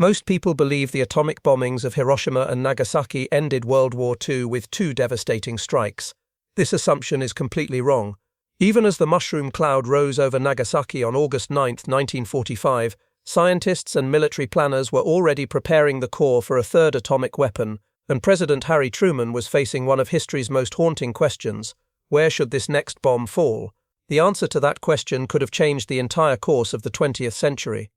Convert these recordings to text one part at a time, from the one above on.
Most people believe the atomic bombings of Hiroshima and Nagasaki ended World War II with two devastating strikes. This assumption is completely wrong. Even as the mushroom cloud rose over Nagasaki on August 9, 1945, scientists and military planners were already preparing the core for a third atomic weapon, and President Harry Truman was facing one of history's most haunting questions: where should this next bomb fall? The answer to that question could have changed the entire course of the 20th century.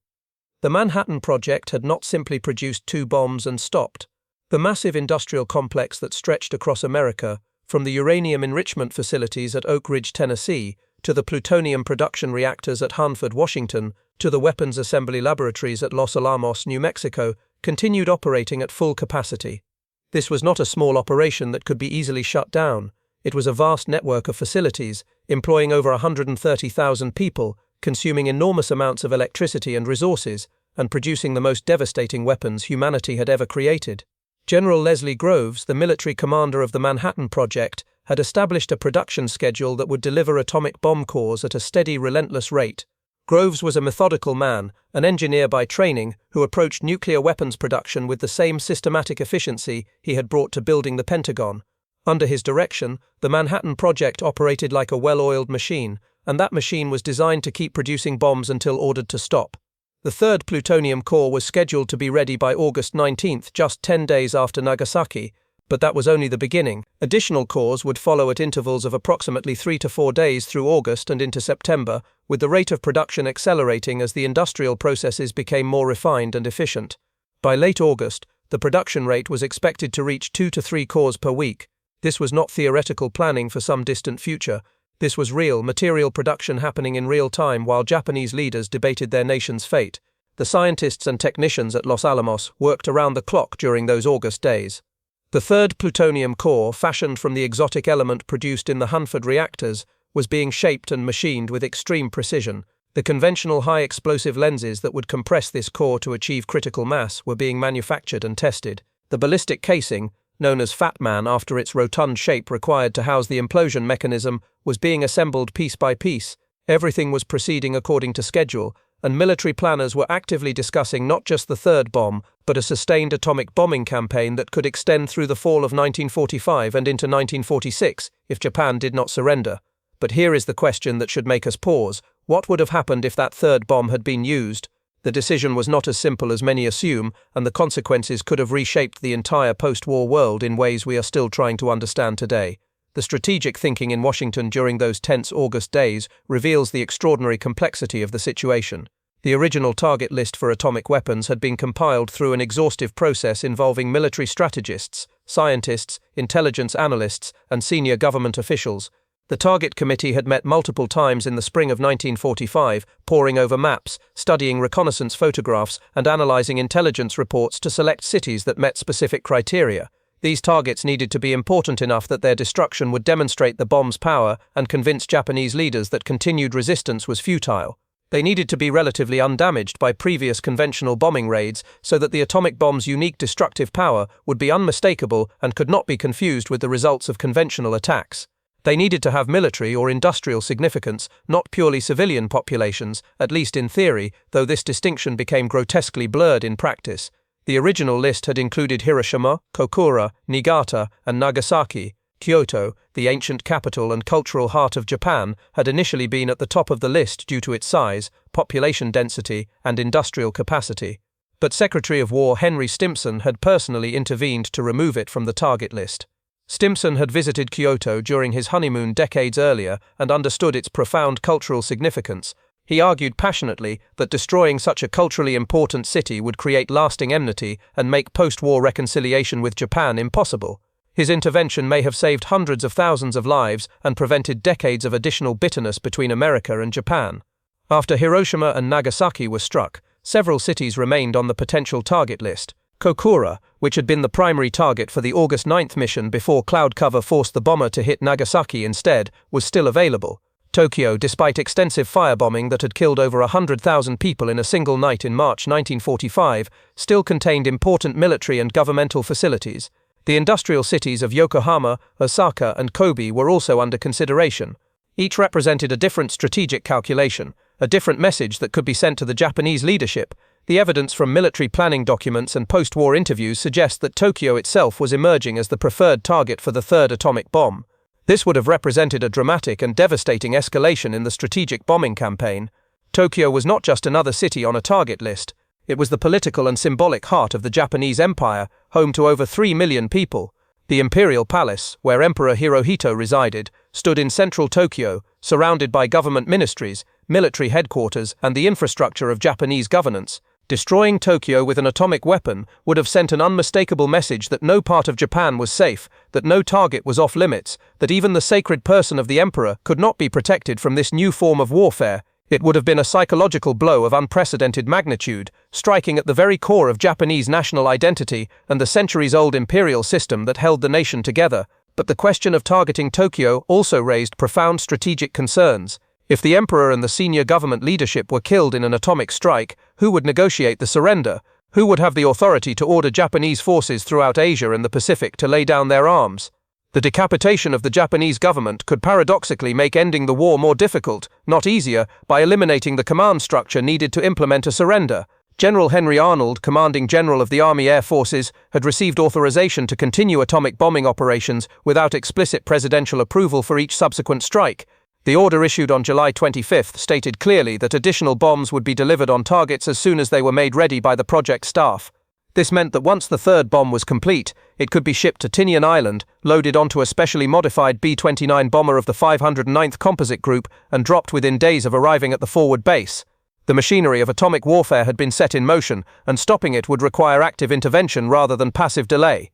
The Manhattan Project had not simply produced two bombs and stopped. The massive industrial complex that stretched across America, from the uranium enrichment facilities at Oak Ridge, Tennessee, to the plutonium production reactors at Hanford, Washington, to the weapons assembly laboratories at Los Alamos, New Mexico, continued operating at full capacity. This was not a small operation that could be easily shut down. It was a vast network of facilities, employing over 130,000 people, consuming enormous amounts of electricity and resources, and producing the most devastating weapons humanity had ever created. General Leslie Groves, the military commander of the Manhattan Project, had established a production schedule that would deliver atomic bomb cores at a steady, relentless rate. Groves was a methodical man, an engineer by training, who approached nuclear weapons production with the same systematic efficiency he had brought to building the Pentagon. Under his direction, the Manhattan Project operated like a well-oiled machine, and that machine was designed to keep producing bombs until ordered to stop. The third plutonium core was scheduled to be ready by August 19, just 10 days after Nagasaki, but that was only the beginning. Additional cores would follow at intervals of approximately 3 to 4 days through August and into September, with the rate of production accelerating as the industrial processes became more refined and efficient. By late August, the production rate was expected to reach 2 to 3 cores per week. This was not theoretical planning for some distant future. This was real, material production happening in real time while Japanese leaders debated their nation's fate. The scientists and technicians at Los Alamos worked around the clock during those August days. The third plutonium core, fashioned from the exotic element produced in the Hanford reactors, was being shaped and machined with extreme precision. The conventional high-explosive lenses that would compress this core to achieve critical mass were being manufactured and tested. The ballistic casing, known as Fat Man after its rotund shape required to house the implosion mechanism, was being assembled piece by piece. Everything was proceeding according to schedule, and military planners were actively discussing not just the third bomb, but a sustained atomic bombing campaign that could extend through the fall of 1945 and into 1946 if Japan did not surrender. But here is the question that should make us pause: what would have happened if that third bomb had been used? The decision was not as simple as many assume, and the consequences could have reshaped the entire post-war world in ways we are still trying to understand today. The strategic thinking in Washington during those tense August days reveals the extraordinary complexity of the situation. The original target list for atomic weapons had been compiled through an exhaustive process involving military strategists, scientists, intelligence analysts, and senior government officials. The Target Committee had met multiple times in the spring of 1945, poring over maps, studying reconnaissance photographs, and analyzing intelligence reports to select cities that met specific criteria. These targets needed to be important enough that their destruction would demonstrate the bomb's power and convince Japanese leaders that continued resistance was futile. They needed to be relatively undamaged by previous conventional bombing raids so that the atomic bomb's unique destructive power would be unmistakable and could not be confused with the results of conventional attacks. They needed to have military or industrial significance, not purely civilian populations, at least in theory, though this distinction became grotesquely blurred in practice. The original list had included Hiroshima, Kokura, Niigata, and Nagasaki. Kyoto, the ancient capital and cultural heart of Japan, had initially been at the top of the list due to its size, population density, and industrial capacity. But Secretary of War Henry Stimson had personally intervened to remove it from the target list. Stimson had visited Kyoto during his honeymoon decades earlier and understood its profound cultural significance. He argued passionately that destroying such a culturally important city would create lasting enmity and make post-war reconciliation with Japan impossible. His intervention may have saved hundreds of thousands of lives and prevented decades of additional bitterness between America and Japan. After Hiroshima and Nagasaki were struck, several cities remained on the potential target list. Kokura, which had been the primary target for the August 9th mission before cloud cover forced the bomber to hit Nagasaki instead, was still available. Tokyo, despite extensive firebombing that had killed over 100,000 people in a single night in March 1945, still contained important military and governmental facilities. The industrial cities of Yokohama, Osaka, and Kobe were also under consideration. Each represented a different strategic calculation, a different message that could be sent to the Japanese leadership. the evidence from military planning documents and post-war interviews suggests that Tokyo itself was emerging as the preferred target for the third atomic bomb. This would have represented a dramatic and devastating escalation in the strategic bombing campaign. Tokyo was not just another city on a target list. It was the political and symbolic heart of the Japanese Empire, home to over 3 million people. The Imperial Palace, where Emperor Hirohito resided, stood in central Tokyo, surrounded by government ministries, military headquarters, and the infrastructure of Japanese governance. Destroying Tokyo with an atomic weapon would have sent an unmistakable message that no part of Japan was safe, that no target was off limits, that even the sacred person of the emperor could not be protected from this new form of warfare. It would have been a psychological blow of unprecedented magnitude, striking at the very core of Japanese national identity and the centuries-old imperial system that held the nation together. But the question of targeting Tokyo also raised profound strategic concerns. If the emperor and the senior government leadership were killed in an atomic strike, who would negotiate the surrender? Who would have the authority to order Japanese forces throughout Asia and the Pacific to lay down their arms? The decapitation of the Japanese government could paradoxically make ending the war more difficult, not easier, by eliminating the command structure needed to implement a surrender. General Henry Arnold, commanding general of the Army Air Forces, had received authorization to continue atomic bombing operations without explicit presidential approval for each subsequent strike. The order issued on July 25 stated clearly that additional bombs would be delivered on targets as soon as they were made ready by the project staff. This meant that once the third bomb was complete, it could be shipped to Tinian Island, loaded onto a specially modified B-29 bomber of the 509th Composite Group, and dropped within days of arriving at the forward base. The machinery of atomic warfare had been set in motion, and stopping it would require active intervention rather than passive delay.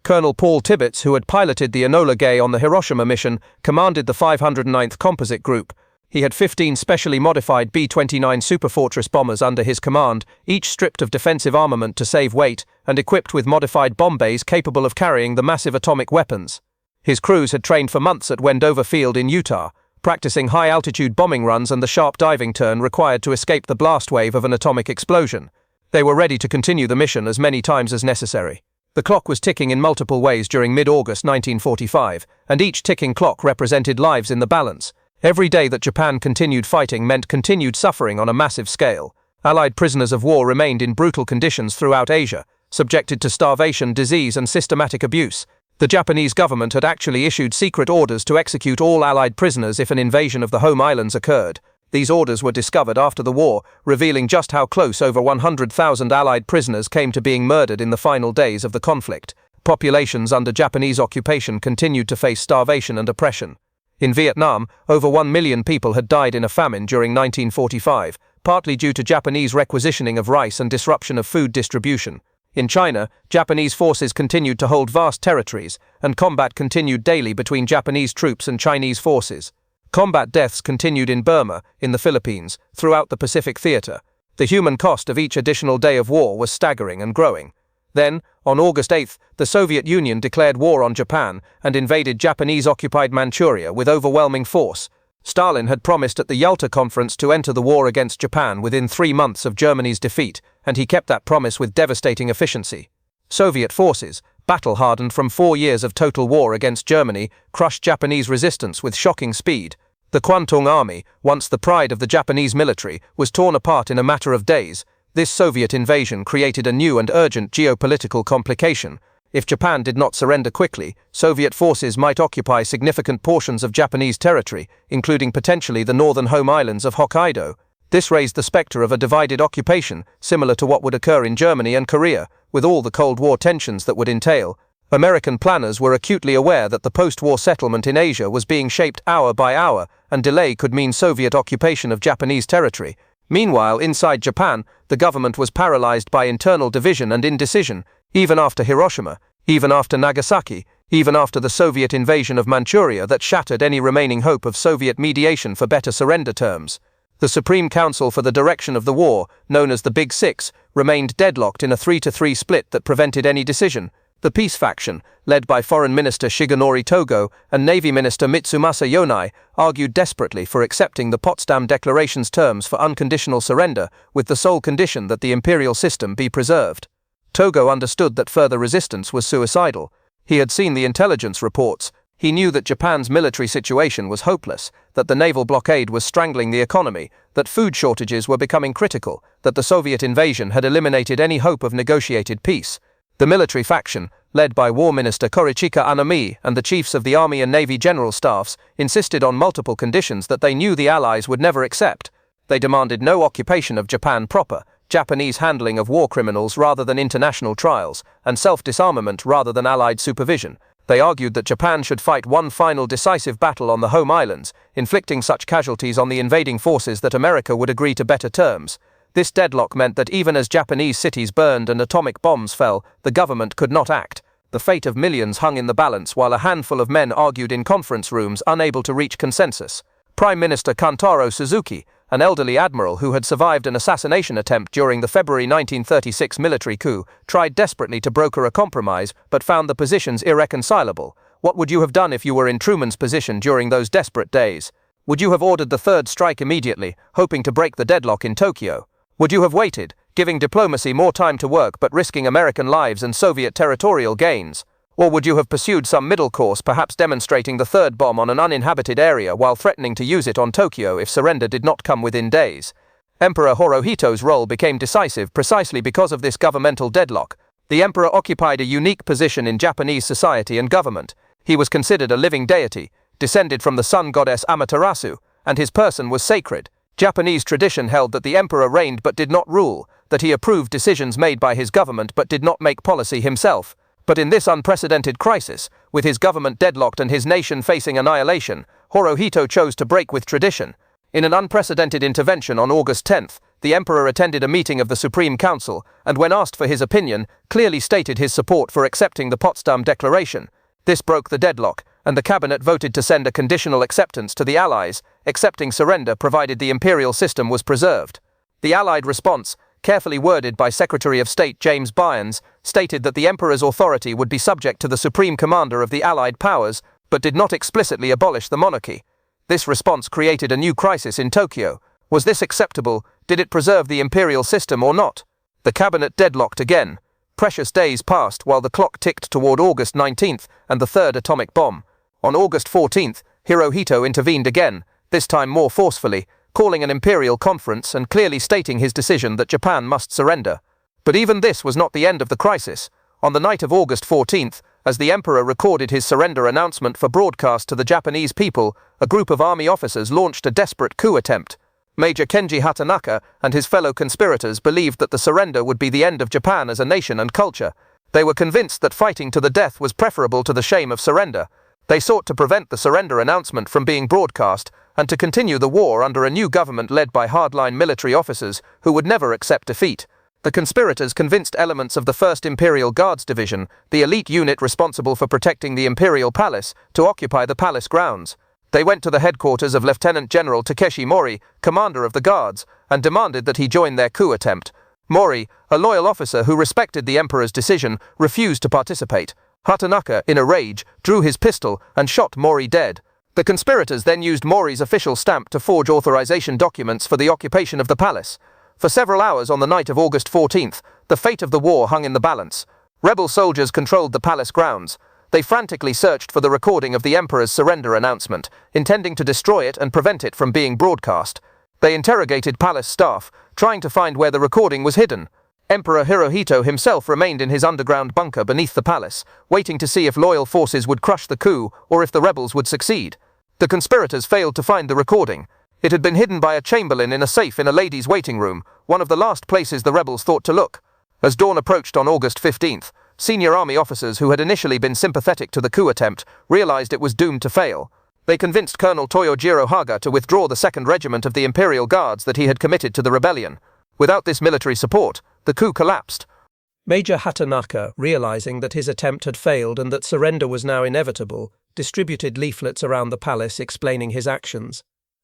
Colonel Paul Tibbets, who had piloted the Enola Gay on the Hiroshima mission, commanded the 509th Composite Group. He had 15 specially modified B-29 Superfortress bombers under his command, each stripped of defensive armament to save weight, and equipped with modified bomb bays capable of carrying the massive atomic weapons. His crews had trained for months at Wendover Field in Utah, practicing high-altitude bombing runs and the sharp diving turn required to escape the blast wave of an atomic explosion. They were ready to continue the mission as many times as necessary. The clock was ticking in multiple ways during mid-August 1945, and each ticking clock represented lives in the balance. Every day that Japan continued fighting meant continued suffering on a massive scale. Allied prisoners of war remained in brutal conditions throughout Asia, subjected to starvation, disease, and systematic abuse. The Japanese government had actually issued secret orders to execute all Allied prisoners if an invasion of the home islands occurred. These orders were discovered after the war, revealing just how close over 100,000 Allied prisoners came to being murdered in the final days of the conflict. Populations under Japanese occupation continued to face starvation and oppression. In Vietnam, over 1 million people had died in a famine during 1945, partly due to Japanese requisitioning of rice and disruption of food distribution. In China, Japanese forces continued to hold vast territories, and combat continued daily between Japanese troops and Chinese forces. Combat deaths continued in Burma, in the Philippines, throughout the Pacific theater. The human cost of each additional day of war was staggering and growing. Then, on August 8, the Soviet Union declared war on Japan and invaded Japanese-occupied Manchuria with overwhelming force. Stalin had promised at the Yalta Conference to enter the war against Japan within 3 months of Germany's defeat, and he kept that promise with devastating efficiency. Soviet forces, battle-hardened from 4 years of total war against Germany, crushed Japanese resistance with shocking speed. The Kwantung Army, once the pride of the Japanese military, was torn apart in a matter of days. This Soviet invasion created a new and urgent geopolitical complication. If Japan did not surrender quickly, Soviet forces might occupy significant portions of Japanese territory, including potentially the northern home islands of Hokkaido. This raised the specter of a divided occupation, similar to what would occur in Germany and Korea, with all the Cold War tensions that would entail. American planners were acutely aware that the post-war settlement in Asia was being shaped hour by hour, and delay could mean Soviet occupation of Japanese territory. Meanwhile, inside Japan, the government was paralyzed by internal division and indecision, even after Hiroshima, even after Nagasaki, even after the Soviet invasion of Manchuria that shattered any remaining hope of Soviet mediation for better surrender terms. The Supreme Council for the Direction of the War, known as the Big Six, remained deadlocked in a 3-3 split that prevented any decision. The peace faction, led by Foreign Minister Shigenori Togo and Navy Minister Mitsumasa Yonai, argued desperately for accepting the Potsdam Declaration's terms for unconditional surrender, with the sole condition that the imperial system be preserved. Togo understood that further resistance was suicidal. He had seen the intelligence reports, He knew that Japan's military situation was hopeless, that the naval blockade was strangling the economy, that food shortages were becoming critical, that the Soviet invasion had eliminated any hope of negotiated peace. The military faction, led by War Minister Korichika Anami and the chiefs of the Army and Navy general staffs, insisted on multiple conditions that they knew the Allies would never accept. They demanded no occupation of Japan proper, Japanese handling of war criminals rather than international trials, and self-disarmament rather than Allied supervision. They argued that Japan should fight one final decisive battle on the home islands, inflicting such casualties on the invading forces that America would agree to better terms. This deadlock meant that even as Japanese cities burned and atomic bombs fell, the government could not act. The fate of millions hung in the balance while a handful of men argued in conference rooms unable to reach consensus. Prime Minister Kantaro Suzuki, an elderly admiral who had survived an assassination attempt during the February 1936 military coup, tried desperately to broker a compromise but found the positions irreconcilable. What would you have done if you were in Truman's position during those desperate days? Would you have ordered the third strike immediately, hoping to break the deadlock in Tokyo? Would you have waited, giving diplomacy more time to work but risking American lives and Soviet territorial gains? Or would you have pursued some middle course, perhaps demonstrating the third bomb on an uninhabited area while threatening to use it on Tokyo if surrender did not come within days? Emperor Hirohito's role became decisive precisely because of this governmental deadlock. The emperor occupied a unique position in Japanese society and government. He was considered a living deity, descended from the sun goddess Amaterasu, and his person was sacred. Japanese tradition held that the emperor reigned but did not rule, that he approved decisions made by his government but did not make policy himself. But in this unprecedented crisis, with his government deadlocked and his nation facing annihilation, Hirohito chose to break with tradition. In an unprecedented intervention on August 10th, the emperor attended a meeting of the Supreme Council and, when asked for his opinion, clearly stated his support for accepting the Potsdam Declaration. This broke the deadlock, and the cabinet voted to send a conditional acceptance to the Allies, accepting surrender provided the imperial system was preserved. The Allied response, carefully worded by Secretary of State James Bynes, stated that the emperor's authority would be subject to the supreme commander of the Allied powers, but did not explicitly abolish the monarchy. This response created a new crisis in Tokyo. Was this acceptable? Did it preserve the imperial system or not? The cabinet deadlocked again. Precious days passed while the clock ticked toward August 19th and the third atomic bomb. On August 14th, Hirohito intervened again, this time more forcefully, calling an imperial conference and clearly stating his decision that Japan must surrender. But even this was not the end of the crisis. On the night of August 14th, as the emperor recorded his surrender announcement for broadcast to the Japanese people, a group of army officers launched a desperate coup attempt. Major Kenji Hatanaka and his fellow conspirators believed that the surrender would be the end of Japan as a nation and culture. They were convinced that fighting to the death was preferable to the shame of surrender. They sought to prevent the surrender announcement from being broadcast and to continue the war under a new government led by hardline military officers who would never accept defeat. The conspirators convinced elements of the 1st Imperial Guards Division, the elite unit responsible for protecting the Imperial Palace, to occupy the palace grounds. They went to the headquarters of Lieutenant General Takeshi Mori, commander of the guards, and demanded that he join their coup attempt. Mori, a loyal officer who respected the emperor's decision, refused to participate. Hatanaka, in a rage, drew his pistol and shot Mori dead. The conspirators then used Mori's official stamp to forge authorization documents for the occupation of the palace. For several hours on the night of August 14th, the fate of the war hung in the balance. Rebel soldiers controlled the palace grounds. They frantically searched for the recording of the emperor's surrender announcement, intending to destroy it and prevent it from being broadcast. They interrogated palace staff, trying to find where the recording was hidden. Emperor Hirohito himself remained in his underground bunker beneath the palace, waiting to see if loyal forces would crush the coup or if the rebels would succeed. The conspirators failed to find the recording. It had been hidden by a chamberlain in a safe in a ladies' waiting room, one of the last places the rebels thought to look. As dawn approached on August 15th, senior army officers who had initially been sympathetic to the coup attempt realized it was doomed to fail. They convinced Colonel Toyojiro Haga to withdraw the 2nd Regiment of the Imperial Guards that he had committed to the rebellion. Without this military support, the coup collapsed. Major Hatanaka, realizing that his attempt had failed and that surrender was now inevitable, distributed leaflets around the palace explaining his actions.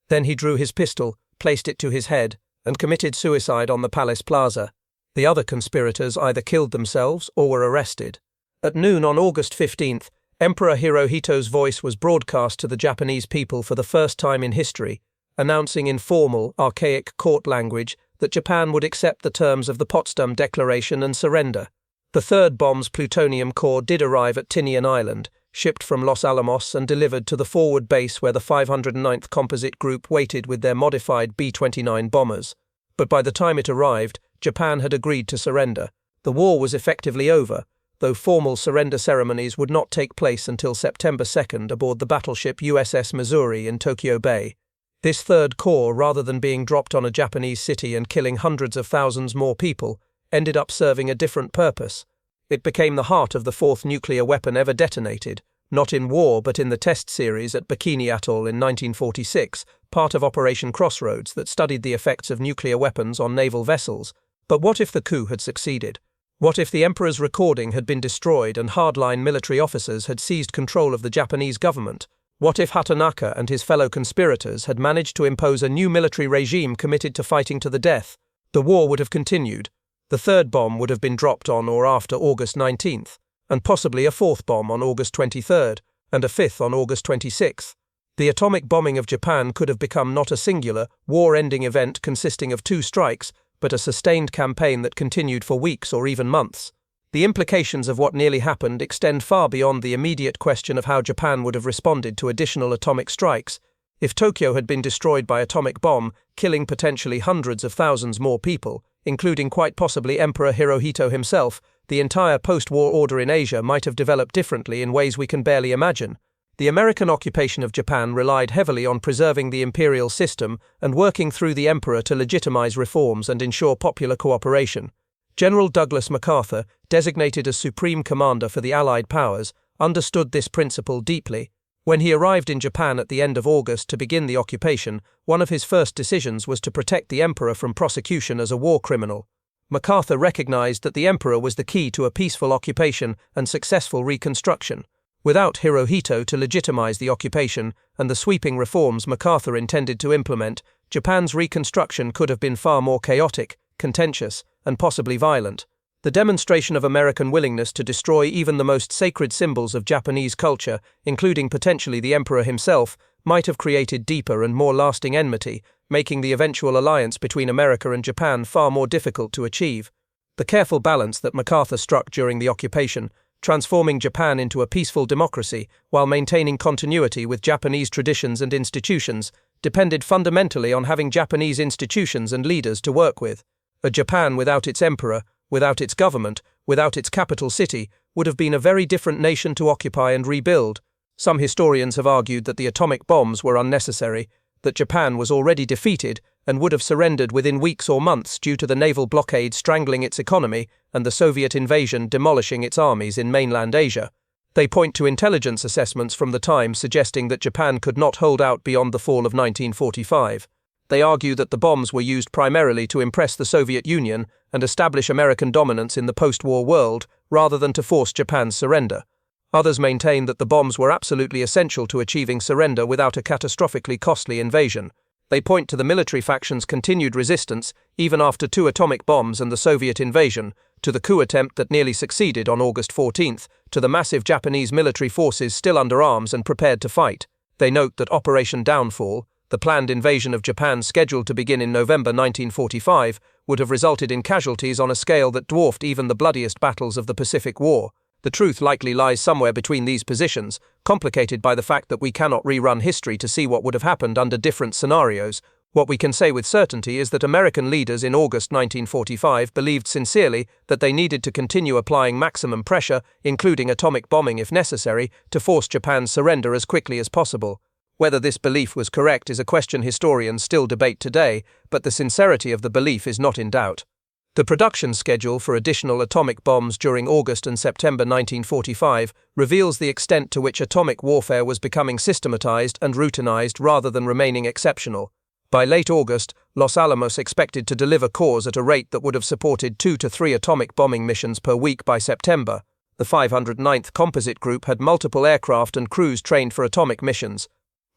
Then he drew his pistol, placed it to his head, and committed suicide on the palace plaza. The other conspirators either killed themselves or were arrested. At noon on August 15th, Emperor Hirohito's voice was broadcast to the Japanese people for the first time in history, announcing in formal, archaic court language that Japan would accept the terms of the Potsdam Declaration and surrender. The third bomb's plutonium core did arrive at Tinian Island, shipped from Los Alamos and delivered to the forward base where the 509th Composite Group waited with their modified B-29 bombers. But by the time it arrived, Japan had agreed to surrender. The war was effectively over, though formal surrender ceremonies would not take place until September 2nd aboard the battleship USS Missouri in Tokyo Bay. This third corps, rather than being dropped on a Japanese city and killing hundreds of thousands more people, ended up serving a different purpose. It became the heart of the fourth nuclear weapon ever detonated, not in war but in the test series at Bikini Atoll in 1946, part of Operation Crossroads that studied the effects of nuclear weapons on naval vessels. But what if the coup had succeeded? What if the emperor's recording had been destroyed and hardline military officers had seized control of the Japanese government? What if Hatanaka and his fellow conspirators had managed to impose a new military regime committed to fighting to the death? The war would have continued. The third bomb would have been dropped on or after August 19th, and possibly a fourth bomb on August 23rd, and a fifth on August 26th. The atomic bombing of Japan could have become not a singular, war-ending event consisting of two strikes, but a sustained campaign that continued for weeks or even months. The implications of what nearly happened extend far beyond the immediate question of how Japan would have responded to additional atomic strikes. If Tokyo had been destroyed by atomic bomb, killing potentially hundreds of thousands more people, including quite possibly Emperor Hirohito himself, the entire post-war order in Asia might have developed differently in ways we can barely imagine. The American occupation of Japan relied heavily on preserving the imperial system and working through the emperor to legitimize reforms and ensure popular cooperation. General Douglas MacArthur, designated as Supreme Commander for the Allied powers, understood this principle deeply. When he arrived in Japan at the end of August to begin the occupation, one of his first decisions was to protect the emperor from prosecution as a war criminal. MacArthur recognized that the emperor was the key to a peaceful occupation and successful reconstruction. Without Hirohito to legitimize the occupation and the sweeping reforms MacArthur intended to implement, Japan's reconstruction could have been far more chaotic, contentious, and possibly violent. The demonstration of American willingness to destroy even the most sacred symbols of Japanese culture, including potentially the emperor himself, might have created deeper and more lasting enmity, making the eventual alliance between America and Japan far more difficult to achieve. The careful balance that MacArthur struck during the occupation, transforming Japan into a peaceful democracy while maintaining continuity with Japanese traditions and institutions, depended fundamentally on having Japanese institutions and leaders to work with. A Japan without its emperor, without its government, without its capital city, would have been a very different nation to occupy and rebuild. Some historians have argued that the atomic bombs were unnecessary, that Japan was already defeated and would have surrendered within weeks or months due to the naval blockade strangling its economy and the Soviet invasion demolishing its armies in mainland Asia. They point to intelligence assessments from the time suggesting that Japan could not hold out beyond the fall of 1945. They argue that the bombs were used primarily to impress the Soviet Union and establish American dominance in the post-war world, rather than to force Japan's surrender. Others maintain that the bombs were absolutely essential to achieving surrender without a catastrophically costly invasion. They point to the military faction's continued resistance, even after 2 atomic bombs and the Soviet invasion, to the coup attempt that nearly succeeded on August 14th, to the massive Japanese military forces still under arms and prepared to fight. They note that Operation Downfall, the planned invasion of Japan scheduled to begin in November 1945, would have resulted in casualties on a scale that dwarfed even the bloodiest battles of the Pacific War. The truth likely lies somewhere between these positions, complicated by the fact that we cannot rerun history to see what would have happened under different scenarios. What we can say with certainty is that American leaders in August 1945 believed sincerely that they needed to continue applying maximum pressure, including atomic bombing if necessary, to force Japan's surrender as quickly as possible. Whether this belief was correct is a question historians still debate today, but the sincerity of the belief is not in doubt. The production schedule for additional atomic bombs during August and September 1945 reveals the extent to which atomic warfare was becoming systematized and routinized rather than remaining exceptional. By late August, Los Alamos expected to deliver cores at a rate that would have supported 2 to 3 atomic bombing missions per week by September. The 509th Composite Group had multiple aircraft and crews trained for atomic missions.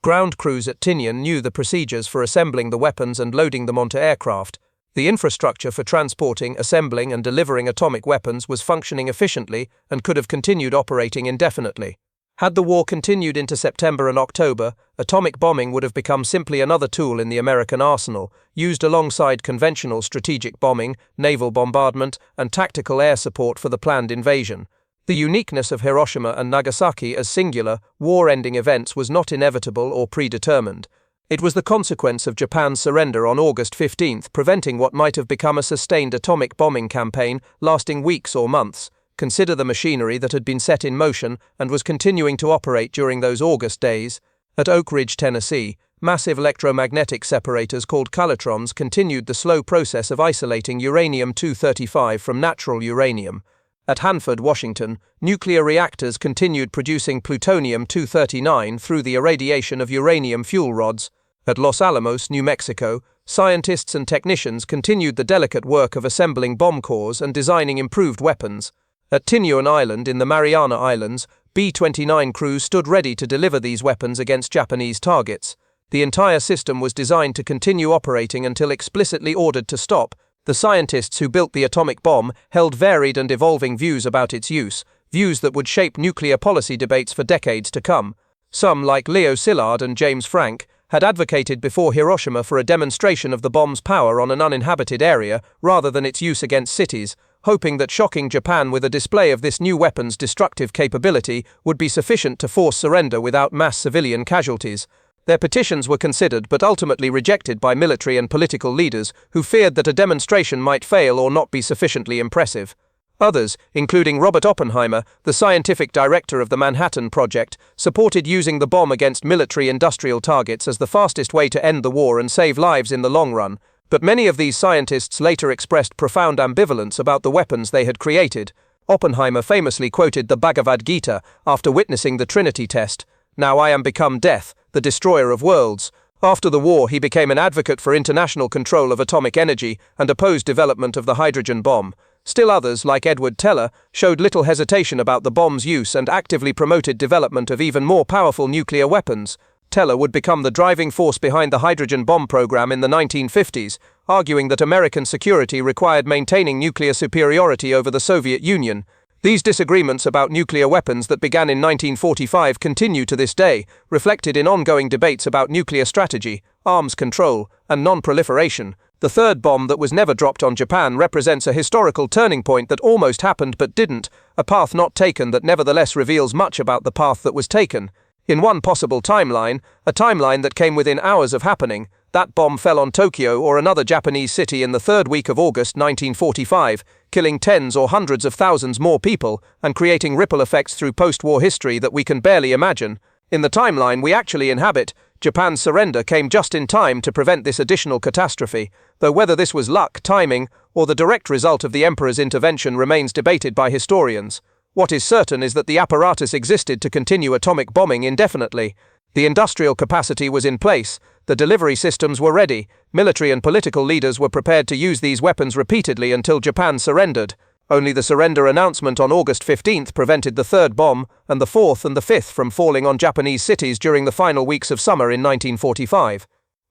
Ground crews at Tinian knew the procedures for assembling the weapons and loading them onto aircraft. The infrastructure for transporting, assembling, and delivering atomic weapons was functioning efficiently and could have continued operating indefinitely. Had the war continued into September and October, atomic bombing would have become simply another tool in the American arsenal, used alongside conventional strategic bombing, naval bombardment, and tactical air support for the planned invasion. The uniqueness of Hiroshima and Nagasaki as singular, war-ending events was not inevitable or predetermined. It was the consequence of Japan's surrender on August 15, preventing what might have become a sustained atomic bombing campaign lasting weeks or months. Consider the machinery that had been set in motion and was continuing to operate during those August days. At Oak Ridge, Tennessee, massive electromagnetic separators called calatrons continued the slow process of isolating uranium-235 from natural uranium. At Hanford, Washington, nuclear reactors continued producing plutonium-239 through the irradiation of uranium fuel rods. At Los Alamos, New Mexico, scientists and technicians continued the delicate work of assembling bomb cores and designing improved weapons. At Tinuan Island in the Mariana Islands, B-29 crews stood ready to deliver these weapons against Japanese targets. The entire system was designed to continue operating until explicitly ordered to stop. The scientists who built the atomic bomb held varied and evolving views about its use, views that would shape nuclear policy debates for decades to come. Some, like Leo Szilard and James Franck, had advocated before Hiroshima for a demonstration of the bomb's power on an uninhabited area rather than its use against cities, hoping that shocking Japan with a display of this new weapon's destructive capability would be sufficient to force surrender without mass civilian casualties. Their petitions were considered but ultimately rejected by military and political leaders who feared that a demonstration might fail or not be sufficiently impressive. Others, including Robert Oppenheimer, the scientific director of the Manhattan Project, supported using the bomb against military-industrial targets as the fastest way to end the war and save lives in the long run. But many of these scientists later expressed profound ambivalence about the weapons they had created. Oppenheimer famously quoted the Bhagavad Gita after witnessing the Trinity test. "Now I am become death, the destroyer of worlds." After the war, he became an advocate for international control of atomic energy and opposed development of the hydrogen bomb. Still others, like Edward Teller, showed little hesitation about the bomb's use and actively promoted development of even more powerful nuclear weapons. Teller would become the driving force behind the hydrogen bomb program in the 1950s, arguing that American security required maintaining nuclear superiority over the Soviet Union. These disagreements about nuclear weapons that began in 1945 continue to this day, reflected in ongoing debates about nuclear strategy, arms control, and non-proliferation. The third bomb that was never dropped on Japan represents a historical turning point that almost happened but didn't, a path not taken that nevertheless reveals much about the path that was taken. In one possible timeline, a timeline that came within hours of happening, that bomb fell on Tokyo or another Japanese city in the third week of August 1945, killing tens or hundreds of thousands more people and creating ripple effects through post-war history that we can barely imagine. In the timeline we actually inhabit, Japan's surrender came just in time to prevent this additional catastrophe, though whether this was luck, timing, or the direct result of the emperor's intervention remains debated by historians. What is certain is that the apparatus existed to continue atomic bombing indefinitely. The industrial capacity was in place, the delivery systems were ready, military and political leaders were prepared to use these weapons repeatedly until Japan surrendered. Only the surrender announcement on August 15 prevented the third bomb and the fourth and the fifth from falling on Japanese cities during the final weeks of summer in 1945.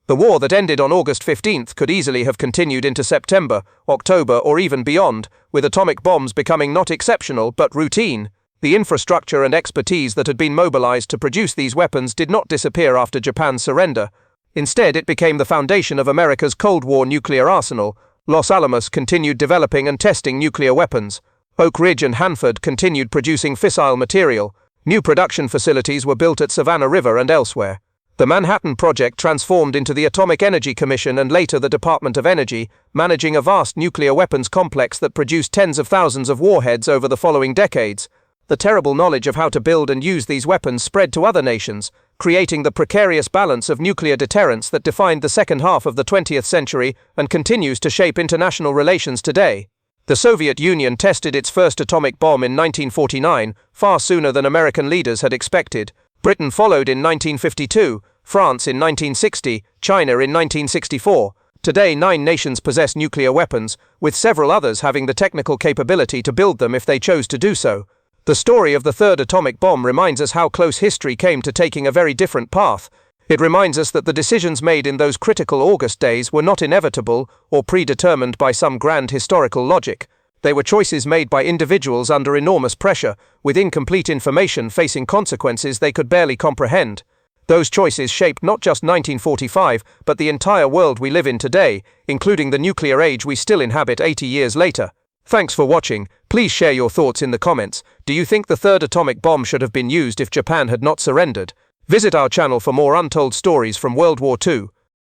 The war that ended on August 15 could easily have continued into September, October, or even beyond, with atomic bombs becoming not exceptional but routine. The infrastructure and expertise that had been mobilized to produce these weapons did not disappear after Japan's surrender. Instead, it became the foundation of America's Cold War nuclear arsenal. Los Alamos continued developing and testing nuclear weapons. Oak Ridge and Hanford continued producing fissile material. New production facilities were built at Savannah River and elsewhere. The Manhattan Project transformed into the Atomic Energy Commission and later the Department of Energy, managing a vast nuclear weapons complex that produced tens of thousands of warheads over the following decades. The terrible knowledge of how to build and use these weapons spread to other nations, creating the precarious balance of nuclear deterrence that defined the second half of the 20th century and continues to shape international relations today. The Soviet Union tested its first atomic bomb in 1949, far sooner than American leaders had expected. Britain followed in 1952, France in 1960, China in 1964. Today, 9 nations possess nuclear weapons, with several others having the technical capability to build them if they chose to do so. The story of the third atomic bomb reminds us how close history came to taking a very different path. It reminds us that the decisions made in those critical August days were not inevitable or predetermined by some grand historical logic. They were choices made by individuals under enormous pressure, with incomplete information facing consequences they could barely comprehend. Those choices shaped not just 1945, but the entire world we live in today, including the nuclear age we still inhabit 80 years later. Thanks for watching. Please share your thoughts in the comments. Do you think the third atomic bomb should have been used if Japan had not surrendered? Visit our channel for more untold stories from World War II.